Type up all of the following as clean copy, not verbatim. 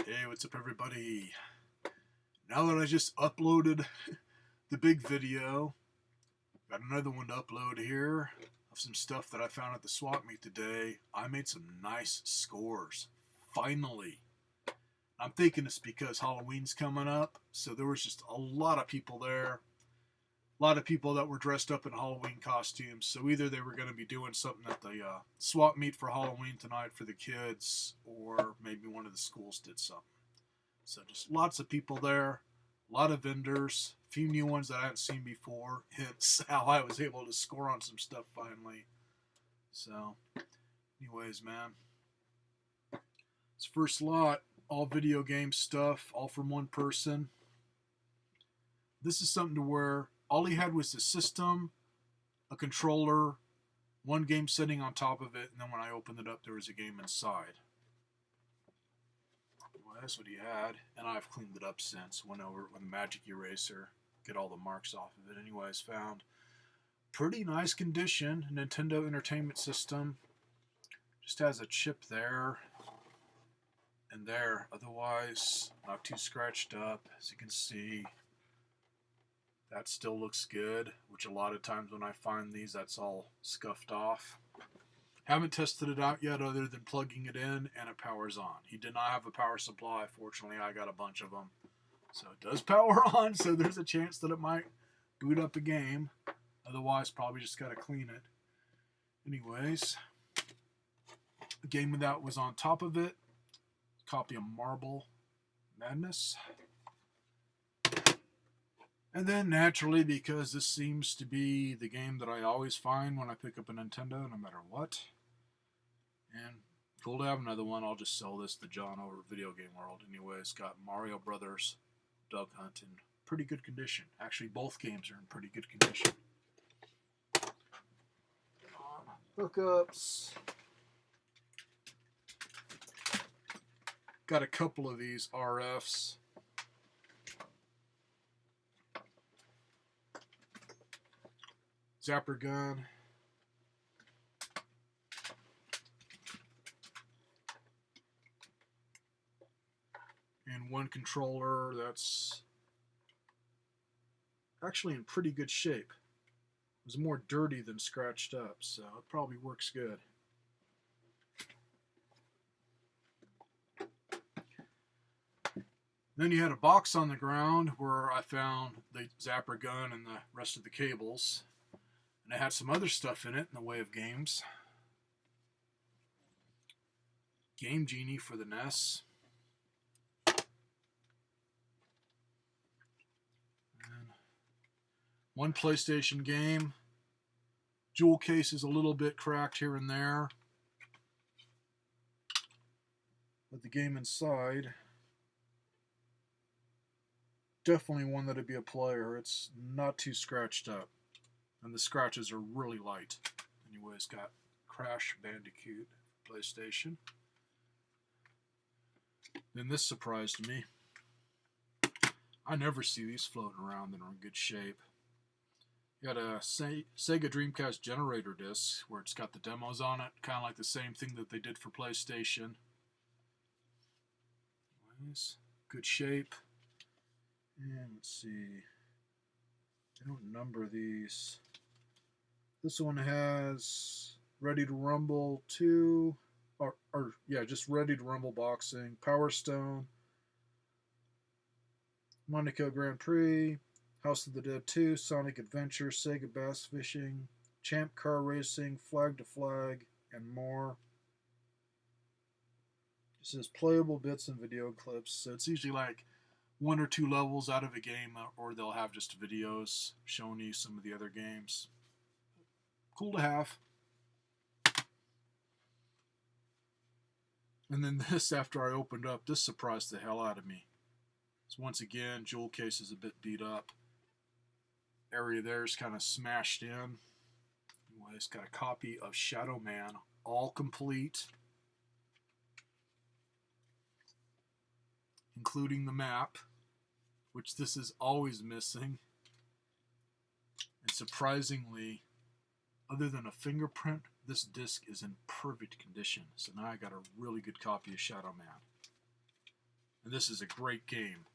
Hey, what's up, everybody? Now that I just uploaded the big video, got another one to upload here of some stuff that I found at the swap meet today. I made some nice scores. Finally. I'm thinking it's because Halloween's coming up, so there was just a lot of people there. A lot of people that were dressed up in Halloween costumes. So either they were going to be doing something at the swap meet for Halloween tonight for the kids, or maybe one of the schools did something. So just lots of people there, a lot of vendors, a few new ones that I hadn't seen before. Hence how I was able to score on some stuff finally. So, anyways, man, this first lot, all video game stuff, all from one person. This is something to where all he had was a system, a controller, one game setting on top of it, and then when I opened it up, there was a game inside. Well, that's what he had, and I've cleaned it up since. Went over it with a magic eraser, get all the marks off of it. Anyways, found pretty nice condition Nintendo Entertainment System. Just has a chip there and there. Otherwise, not too scratched up. As you can see, that still looks good, which a lot of times when I find these, that's all scuffed off. Haven't tested it out yet other than plugging it in and it powers on. He did not have a power supply. Fortunately, I got a bunch of them. So it does power on, so there's a chance that it might boot up a game. Otherwise, probably just got to clean it. Anyways, the game that was on top of it, copy of Marble Madness. And then naturally, because this seems to be the game that I always find when I pick up a Nintendo, no matter what. And cool to have another one. I'll just sell this to John over Video Game World. Anyways, got Mario Brothers, Duck Hunt in pretty good condition. Actually, both games are in pretty good condition. Hookups. Got a couple of these RFs. Zapper gun. And one controller that's actually in pretty good shape. It was more dirty than scratched up, so it probably works good. Then you had a box on the ground where I found the Zapper gun and the rest of the cables. And it had some other stuff in it in the way of games. Game Genie for the NES. And one PlayStation game. Jewel case is a little bit cracked here and there. But the game inside, definitely one that'd be a player. It's not too scratched up. And the scratches are really light. Anyways, got Crash Bandicoot PlayStation. Then this surprised me. I never see these floating around that are in good shape. You got a Sega Dreamcast generator disc where it's got the demos on it. Kind of like the same thing that they did for PlayStation. Anyways, good shape. And let's see. I don't number these. This one has Ready to Rumble 2, just Ready to Rumble Boxing, Power Stone, Monaco Grand Prix, House of the Dead 2, Sonic Adventure, Sega Bass Fishing, Champ Car Racing, Flag to Flag, and more. It says playable bits and video clips, so it's usually like one or two levels out of a game, or they'll have just videos showing you some of the other games. Cool to have. And then this, after I opened up, this surprised the hell out of me. So once again, jewel case is a bit beat up. Area there is kind of smashed in. Anyway, it's got a copy of Shadow Man, all complete, including the map, which this is always missing. And surprisingly, other than a fingerprint, this disc is in perfect condition. So now I got a really good copy of Shadow Man. And this is a great game.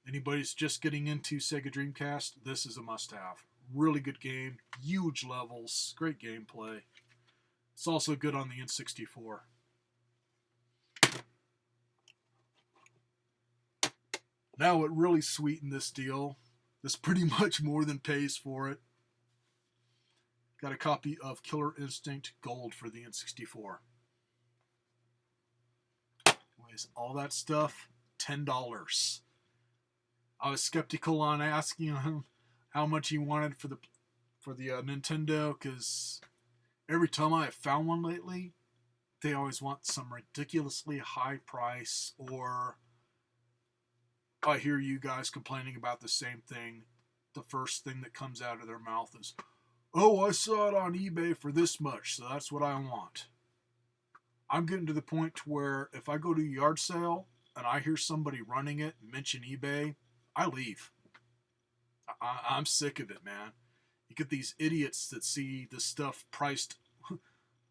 Anybody's just getting into Sega Dreamcast, this is a must-have. Really good game, huge levels, great gameplay. It's also good on the N64. Now what really sweetened this deal, this pretty much more than pays for it. Got a copy of Killer Instinct Gold for the N64. Anyways, all that stuff, $10. I was skeptical on asking him how much he wanted for the Nintendo, because every time I have found one lately, they always want some ridiculously high price, or I hear you guys complaining about the same thing. The first thing that comes out of their mouth is, oh, I saw it on eBay for this much, so that's what I want. I'm getting to the point to where if I go to a yard sale and I hear somebody running it and mention eBay, I leave. I'm sick of it, man. You get these idiots that see this stuff priced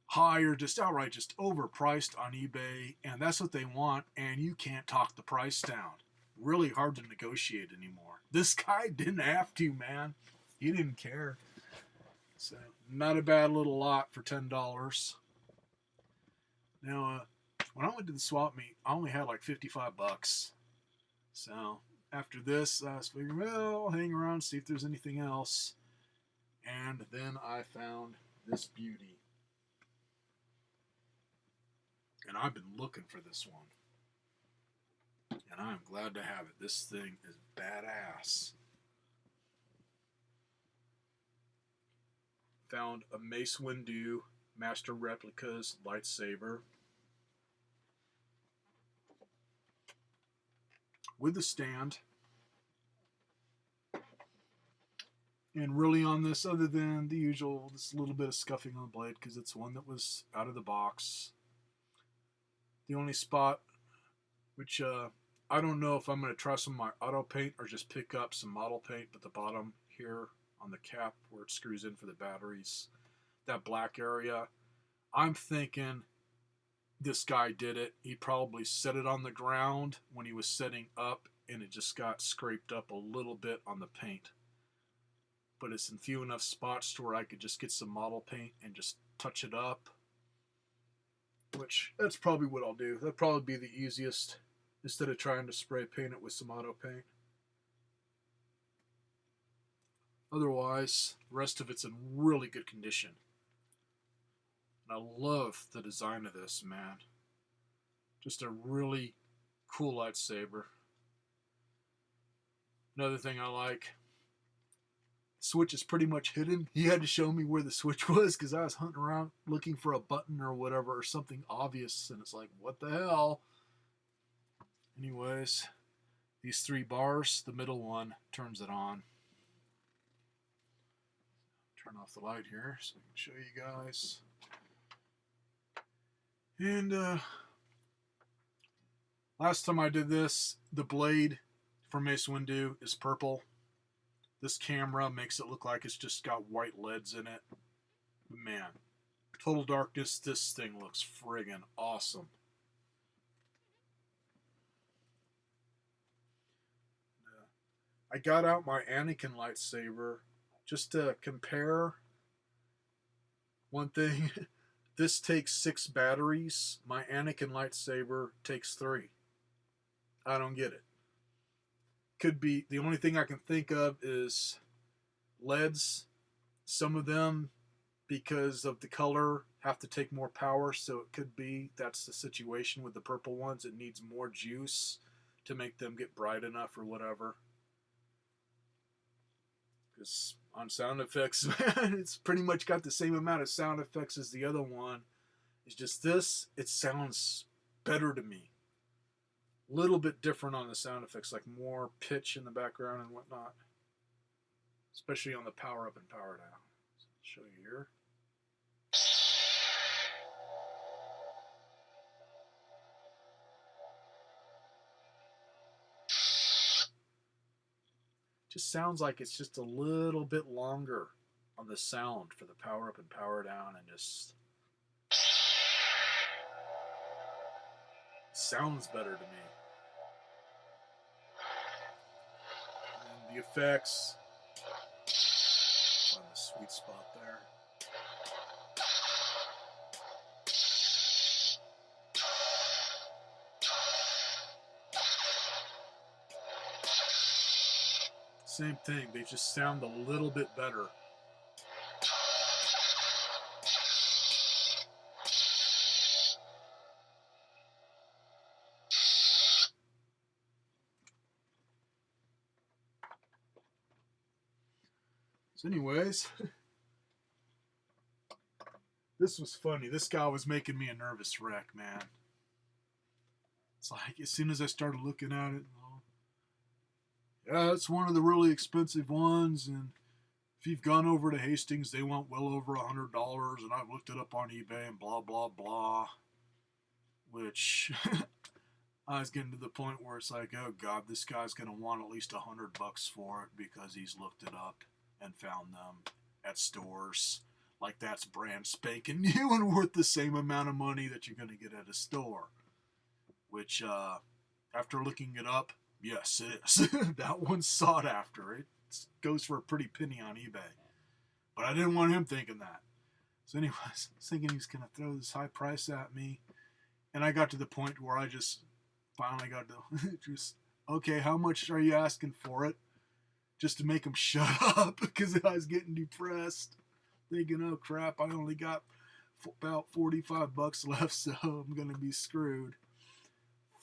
high or just outright just overpriced on eBay, and that's what they want, and you can't talk the price down. Really hard to negotiate anymore. This guy didn't have to, man. He didn't care. So, not a bad little lot for $10. Now, when I went to the swap meet, I only had like $55. So, after this, I was figuring, well, I'll hang around, see if there's anything else. And then I found this beauty. And I've been looking for this one. And I'm glad to have it. This thing is badass. Found a Mace Windu Master Replicas lightsaber with a stand. And really on this, other than the usual, this little bit of scuffing on the blade because it's one that was out of the box. The only spot, which I don't know if I'm going to try some of my auto paint or just pick up some model paint, but the bottom here on the cap where it screws in for the batteries, that black area, I'm thinking this guy did it. He probably set it on the ground when he was setting up and it just got scraped up a little bit on the paint. But it's in few enough spots to where I could just get some model paint and just touch it up. Which, that's probably what I'll do. That'd probably be the easiest, instead of trying to spray paint it with some auto paint. Otherwise, the rest of it's in really good condition. And I love the design of this, man. Just a really cool lightsaber. Another thing I like, switch is pretty much hidden. He had to show me where the switch was because I was hunting around looking for a button or whatever or something obvious, and it's like, what the hell? Anyways, these 3 bars, the middle one turns it on. Turn off the light here so I can show you guys. And last time I did this, the blade for Mace Windu is purple. This camera makes it look like it's just got white leads in it. But man, total darkness, this thing looks friggin' awesome. I got out my Anakin lightsaber just to compare. One thing, this takes 6 batteries. My Anakin lightsaber takes 3. I don't get it. Could be, the only thing I can think of is LEDs. Some of them, because of the color, have to take more power, so it could be that's the situation with the purple ones. It needs more juice to make them get bright enough or whatever. Because on sound effects, man, it's pretty much got the same amount of sound effects as the other one. It's just this, it sounds better to me. Little bit different on the sound effects, like more pitch in the background and whatnot, especially on the power up and power down. So I'll show you here. Just sounds like it's just a little bit longer on the sound for the power up and power down, and just sounds better to me. the effects. Find the sweet spot there. Same thing, they just sound a little bit better. So anyways, this was funny. This guy was making me a nervous wreck, man. It's like, as soon as I started looking at it, yeah, it's one of the really expensive ones, and if you've gone over to Hastings, they want well over $100, and I've looked it up on eBay and blah, blah, blah, which I was getting to the point where it's like, oh God, this guy's going to want at least $100 for it because he's looked it up and found them at stores. Like that's brand spanking new and worth the same amount of money that you're going to get at a store. Which, after looking it up, yes, it is. That one's sought after. It goes for a pretty penny on eBay. But I didn't want him thinking that. So anyways, I was thinking he's going to throw this high price at me. And I got to the point where I just finally got to just, okay, how much are you asking for it? Just to make him shut up because I was getting depressed. Thinking, oh crap, I only got about $45 left, so I'm going to be screwed.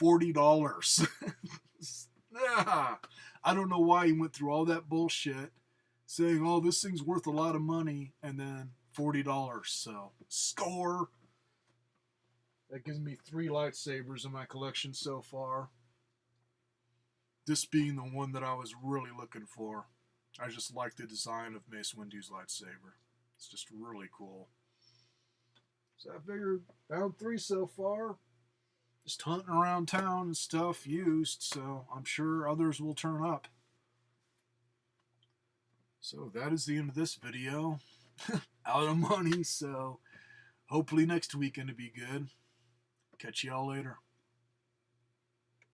$40. I don't know why he went through all that bullshit saying, oh, this thing's worth a lot of money, and then $40. So, score. That gives me 3 lightsabers in my collection so far. This being the one that I was really looking for. I just like the design of Mace Windu's lightsaber. It's just really cool. So I figured, found 3 so far. Just hunting around town and stuff used, so I'm sure others will turn up. So that is the end of this video. Out of money, so hopefully next weekend to be good. Catch y'all later.